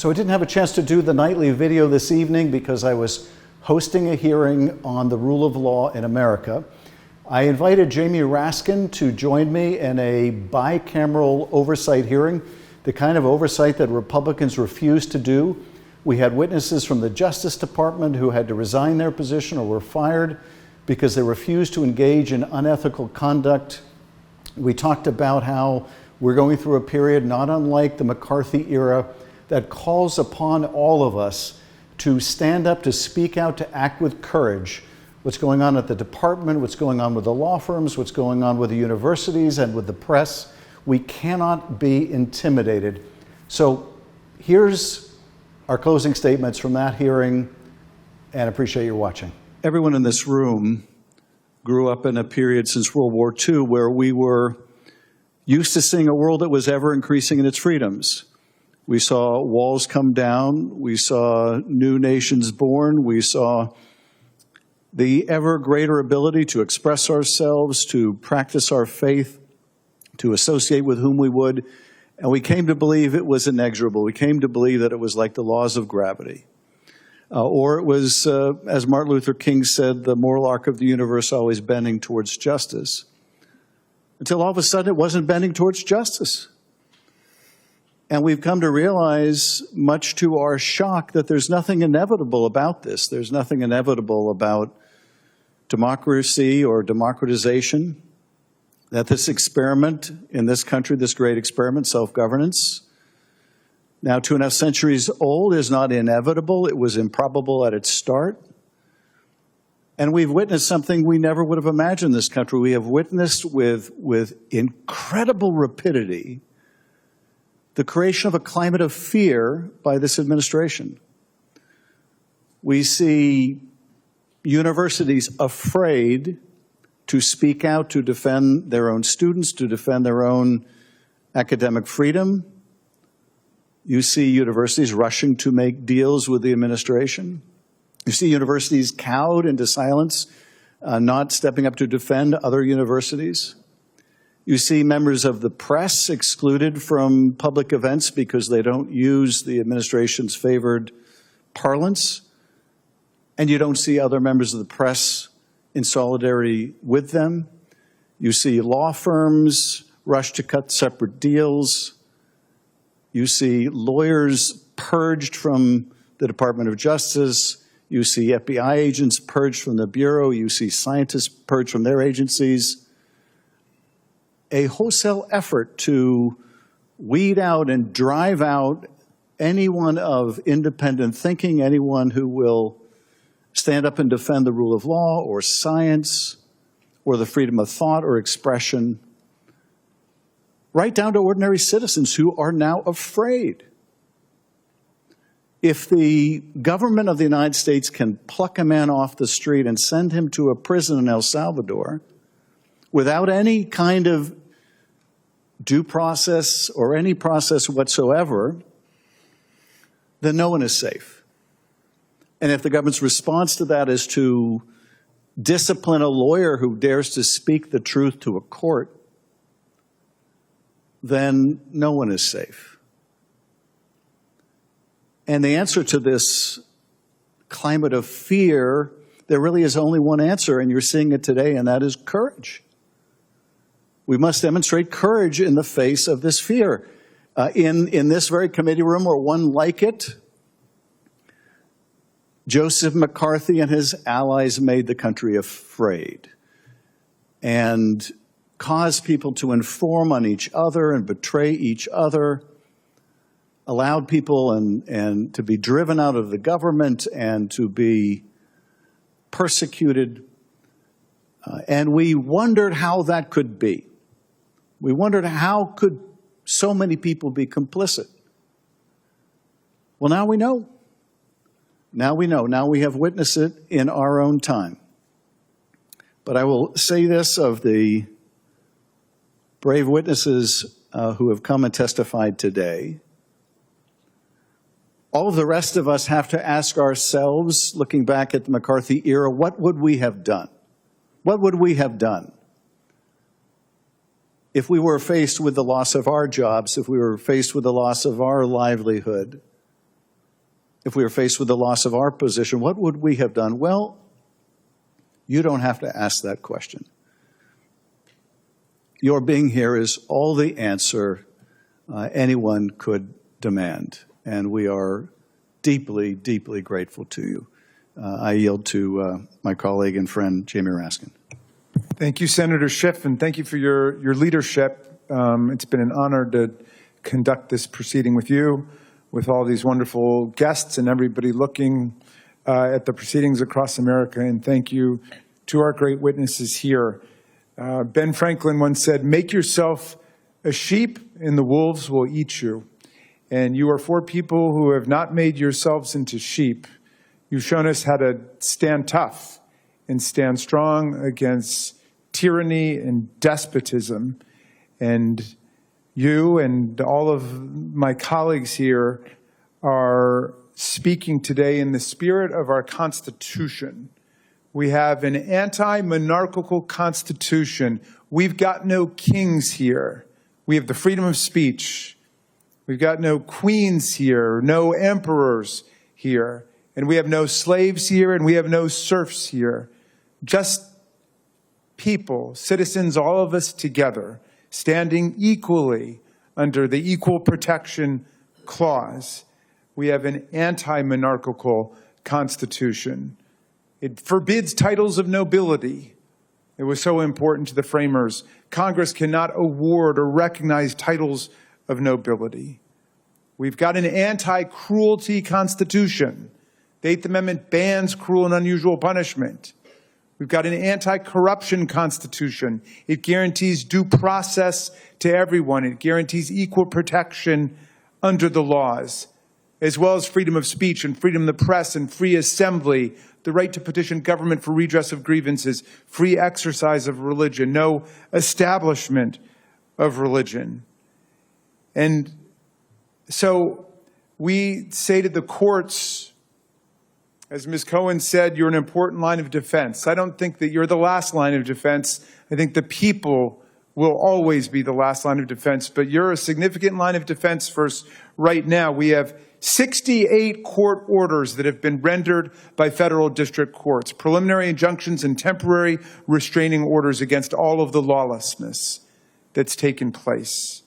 So I didn't have a chance to do the nightly video this evening because I was hosting a hearing on the rule of law in America. I invited Jamie Raskin to join me in a bicameral oversight hearing, the kind of oversight that Republicans refused to do. We had witnesses from the Justice Department who had to resign their position or were fired because they refused to engage in unethical conduct. We talked about how we're going through a period not unlike the McCarthy era that calls upon all of us to stand up, to speak out, to act with courage. What's going on at the department, what's going on with the law firms, what's going on with the universities and with the press. We cannot be intimidated. So here's our closing statements from that hearing, and appreciate your watching. Everyone in this room grew up in a period since World War II where we were used to seeing a world that was ever increasing in its freedoms. We saw walls come down, we saw new nations born, we saw the ever greater ability to express ourselves, to practice our faith, to associate with whom we would, and we came to believe it was inexorable. We came to believe that it was like the laws of gravity. Or it was, as Martin Luther King said, the moral arc of the universe always bending towards justice. Until all of a sudden it wasn't bending towards justice. And we've come to realize, much to our shock, that there's nothing inevitable about this. There's nothing inevitable about democracy or democratization, that this experiment in this country, this great experiment, self-governance, now 2.5 centuries old, is not inevitable. It was improbable at its start. And we've witnessed something we never would have imagined in this country. We have witnessed with incredible rapidity the creation of a climate of fear by this administration. We see universities afraid to speak out, to defend their own students, to defend their own academic freedom. You see universities rushing to make deals with the administration. You see universities cowed into silence, not stepping up to defend other universities. You see members of the press excluded from public events because they don't use the administration's favored parlance. And you don't see other members of the press in solidarity with them. You see law firms rush to cut separate deals. You see lawyers purged from the Department of Justice. You see FBI agents purged from the Bureau. You see scientists purged from their agencies. A wholesale effort to weed out and drive out anyone of independent thinking, anyone who will stand up and defend the rule of law or science or the freedom of thought or expression, right down to ordinary citizens who are now afraid. If the government of the United States can pluck a man off the street and send him to a prison in El Salvador without any kind of due process or any process whatsoever, then no one is safe. And if the government's response to that is to discipline a lawyer who dares to speak the truth to a court, then no one is safe. And the answer to this climate of fear, there really is only one answer, and you're seeing it today, and that is courage. We must demonstrate courage in the face of this fear. In this very committee room, or one like it, Joseph McCarthy and his allies made the country afraid and caused people to inform on each other and betray each other, allowed people and to be driven out of the government and to be persecuted. And we wondered how that could be. We wondered how could so many people be complicit. Well, now we know. Now we know. Now we have witnessed it in our own time. But I will say this of the brave witnesses who have come and testified today. All of the rest of us have to ask ourselves, looking back at the McCarthy era, what would we have done? What would we have done if we were faced with the loss of our jobs, if we were faced with the loss of our livelihood, if we were faced with the loss of our position, what would we have done? Well, you don't have to ask that question. Your being here is all the answer anyone could demand, and we are deeply, deeply grateful to you. I yield to my colleague and friend, Jamie Raskin. Thank you, Senator Schiff, and thank you for your leadership. It's been an honor to conduct this proceeding with you, with all these wonderful guests and everybody looking at the proceedings across America, and thank you to our great witnesses here. Ben Franklin once said, "Make yourself a sheep and the wolves will eat you." And you are four people who have not made yourselves into sheep. You've shown us how to stand tough and stand strong against tyranny and despotism. And you and all of my colleagues here are speaking today in the spirit of our Constitution. We have an anti-monarchical Constitution. We've got no kings here. We have the freedom of speech. We've got no queens here, no emperors here, and we have no slaves here, and we have no serfs here. Just people, citizens, all of us together, standing equally under the Equal Protection Clause. We have an anti-monarchical Constitution. It forbids titles of nobility. It was so important to the framers. Congress cannot award or recognize titles of nobility. We've got an anti-cruelty Constitution. The Eighth Amendment bans cruel and unusual punishment. We've got an anti-corruption Constitution. It guarantees due process to everyone. It guarantees equal protection under the laws, as well as freedom of speech and freedom of the press and free assembly, the right to petition government for redress of grievances, free exercise of religion, no establishment of religion. And so we say to the courts, as Ms. Cohen said, you're an important line of defense. I don't think that you're the last line of defense. I think the people will always be the last line of defense, but you're a significant line of defense for us right now. We have 68 court orders that have been rendered by federal district courts, preliminary injunctions and temporary restraining orders against all of the lawlessness that's taken place.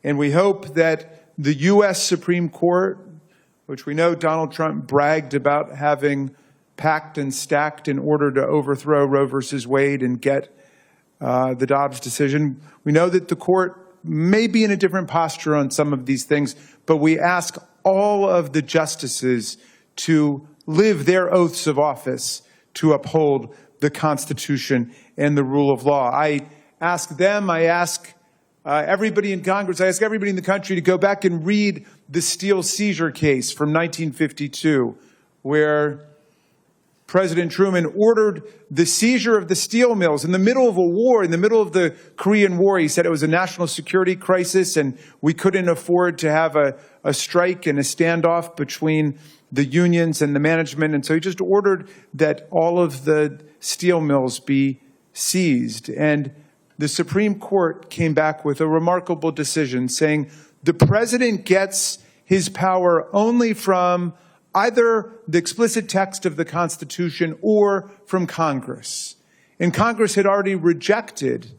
And we hope that the U.S. Supreme Court, which we know Donald Trump bragged about having packed and stacked in order to overthrow Roe versus Wade and get the Dobbs decision. We know that the court may be in a different posture on some of these things, but we ask all of the justices to live their oaths of office to uphold the Constitution and the rule of law. I ask them, I ask everybody in Congress, I ask everybody in the country to go back and read the Steele seizure case from 1952, where President Truman ordered the seizure of the steel mills in the middle of a war, in the middle of the Korean War. He said it was a national security crisis and we couldn't afford to have a strike and a standoff between the unions and the management. And so he just ordered that all of the steel mills be seized. And the Supreme Court came back with a remarkable decision saying the president gets his power only from either the explicit text of the Constitution or from Congress. And Congress had already rejected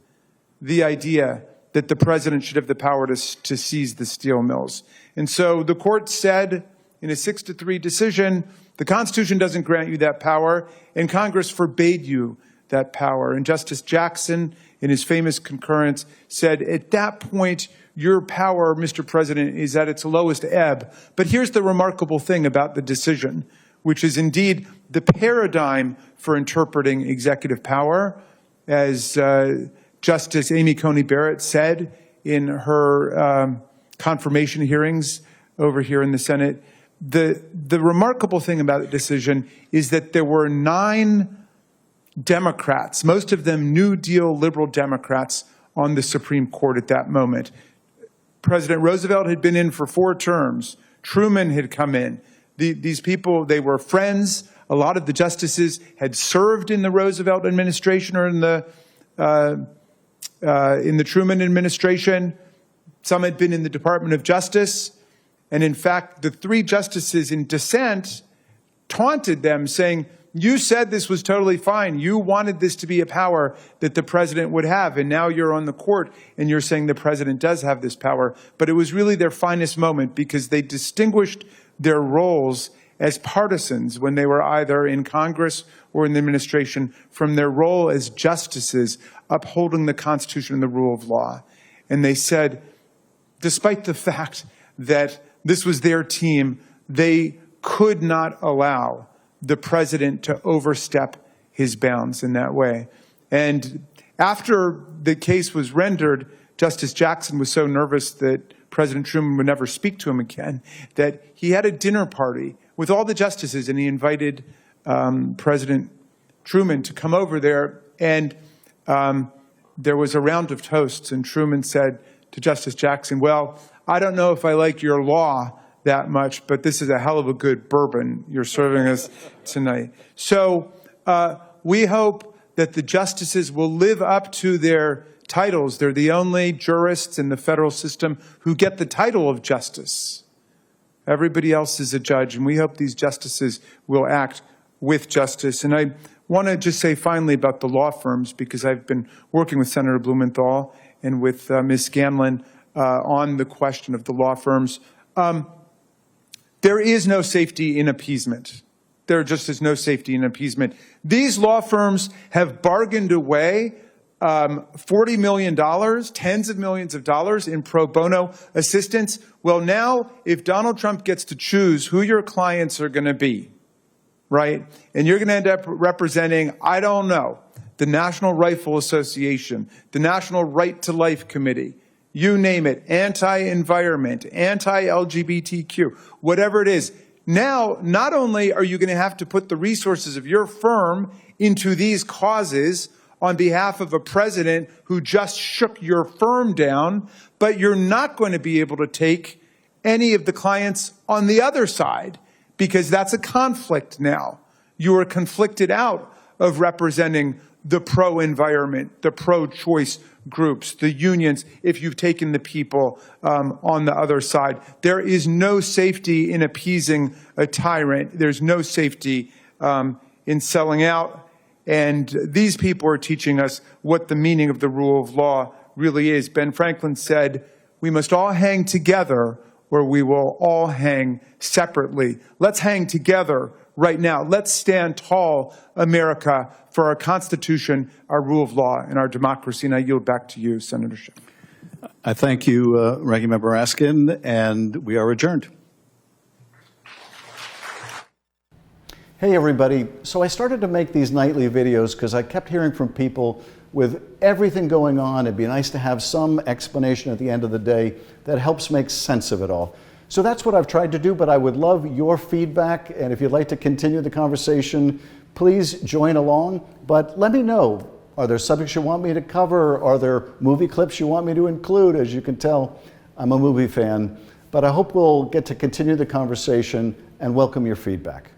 the idea that the president should have the power to seize the steel mills. And so the court said in a 6-3 decision, the Constitution doesn't grant you that power, and Congress forbade you that power. And Justice Jackson, in his famous concurrence, said, at that point, your power, Mr. President, is at its lowest ebb. But here's the remarkable thing about the decision, which is indeed the paradigm for interpreting executive power. As Justice Amy Coney Barrett said in her confirmation hearings over here in the Senate, the remarkable thing about the decision is that there were 9 Democrats, most of them New Deal liberal Democrats, on the Supreme Court at that moment. President Roosevelt had been in for 4 terms. Truman had come in. These people, they were friends. A lot of the justices had served in the Roosevelt administration or in the Truman administration. Some had been in the Department of Justice. And in fact, the three justices in dissent taunted them, saying, you said this was totally fine. You wanted this to be a power that the president would have. And now you're on the court and you're saying the president does have this power. But it was really their finest moment because they distinguished their roles as partisans when they were either in Congress or in the administration from their role as justices upholding the Constitution and the rule of law. And they said, despite the fact that this was their team, they could not allow the president to overstep his bounds in that way. And after the case was rendered, Justice Jackson was so nervous that President Truman would never speak to him again, that he had a dinner party with all the justices, and he invited President Truman to come over there. And there was a round of toasts, and Truman said to Justice Jackson, well, I don't know if I like your law that much, but this is a hell of a good bourbon you're serving us tonight. So we hope that the justices will live up to their titles. They're the only jurists in the federal system who get the title of justice. Everybody else is a judge, and we hope these justices will act with justice. And I want to just say finally about the law firms, because I've been working with Senator Blumenthal and with Ms. Scanlon on the question of the law firms. There is no safety in appeasement. There just is no safety in appeasement. These law firms have bargained away $40 million, tens of millions of dollars in pro bono assistance. Well, now, if Donald Trump gets to choose who your clients are going to be, right, and you're going to end up representing, I don't know, the National Rifle Association, the National Right to Life Committee, you name it, anti-environment, anti-LGBTQ, whatever it is. Now, not only are you going to have to put the resources of your firm into these causes on behalf of a president who just shook your firm down, but you're not going to be able to take any of the clients on the other side, because that's a conflict now. You are conflicted out of representing the pro-environment, the pro-choice groups, the unions, if you've taken the people on the other side. There is no safety in appeasing a tyrant. There's no safety in selling out. And these people are teaching us what the meaning of the rule of law really is. Ben Franklin said, we must all hang together or we will all hang separately. Let's hang together right now. Let's stand tall, America, for our Constitution, our rule of law, and our democracy. And I yield back to you, Senator Schiff. I thank you, Ranking Member Raskin, and we are adjourned. Hey, everybody. So I started to make these nightly videos because I kept hearing from people with everything going on. It'd be nice to have some explanation at the end of the day that helps make sense of it all. So that's what I've tried to do, but I would love your feedback. And if you'd like to continue the conversation, please join along. But let me know, are there subjects you want me to cover? Are there movie clips you want me to include? As you can tell, I'm a movie fan. But I hope we'll get to continue the conversation and welcome your feedback.